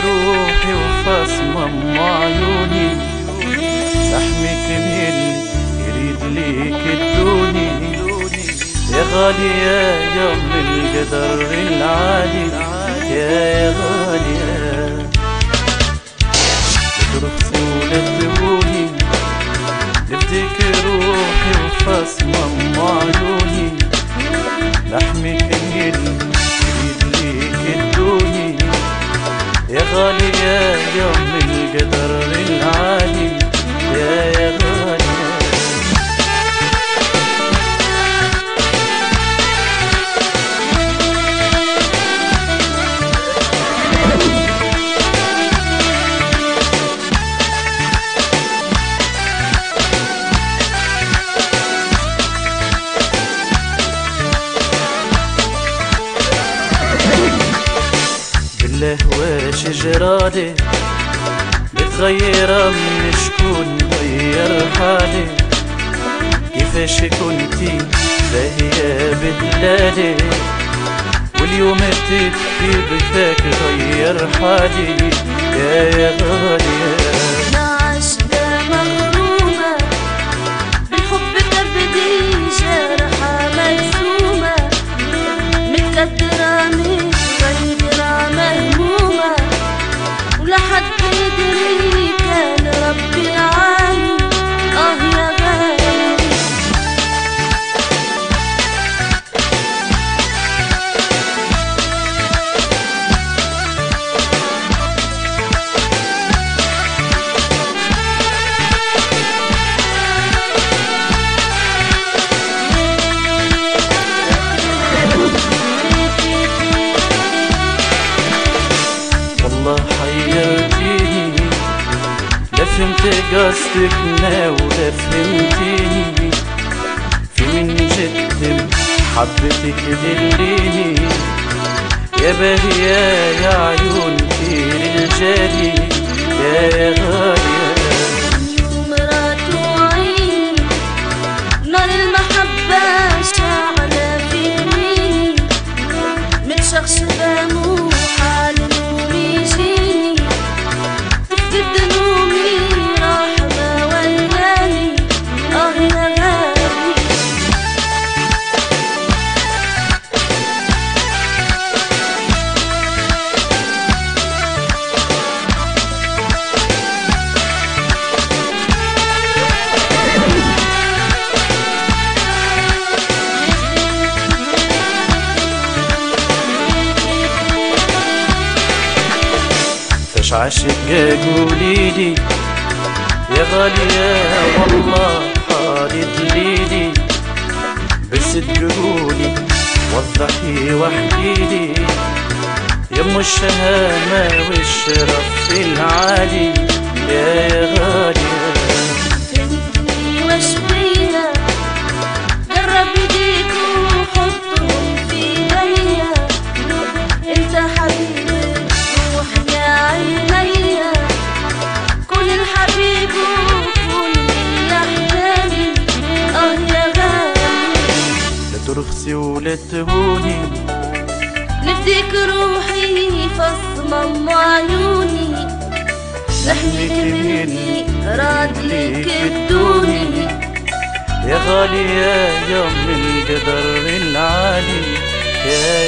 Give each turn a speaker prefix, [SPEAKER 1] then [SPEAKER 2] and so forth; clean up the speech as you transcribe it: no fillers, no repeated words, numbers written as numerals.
[SPEAKER 1] روحي وفصمم عيوني، لحمك مني يريد ليك الدوني، يا غالية يا ام القدر العالي، يا غالية ترخصي ولا تهوني، لفديك روحي وفصمم عيوني، لحمك مني يريد ليك الدوني، يا غالية يا ام القدر العالي، يا غالية بالله واش جرالي متغيرة من شكون غير حالي، كيفاش كنتي باهية بدلالي، واليوم تبكي بكاك غير حالي، يا غالية
[SPEAKER 2] عاشقة مغرومة بالحب كبدي جرحة ملزومة، متكدرة متغيرة مهمومة، ولا حد يدري كان ربي العالي، يا غالي
[SPEAKER 1] والله حيرتيني، لا فهمت قصدك ولا فهمتيني، في من جد حبتك دليني، يا باهية يا عيون كير الجالي، يا غالية
[SPEAKER 2] مرات وعيني، نار المحبة شعلة في يميني، متشخشبة مو حال نومي يجيني، تفقد نومي رحمة ولاني، يا غالي
[SPEAKER 1] فاش عاشق قوليلي، يا غالية والله حالي دليلي، بالصدق قولي وضحي واحكيلي، يا ام الشهامة والشرف العالي، يا غالية
[SPEAKER 2] فهمتني وش بينا، جرب ايديك وحطهم في ايديا، انت حبيبي روح يا عينيا، كل الحبيب وكل الاحلامي، يا غالي
[SPEAKER 1] لا ترخصي ولا تهوني،
[SPEAKER 2] لفديك روحي فصمم عيوني، لحمك مني راد ليك الدوني،
[SPEAKER 1] يا غالية يا ام القدر العالي، يا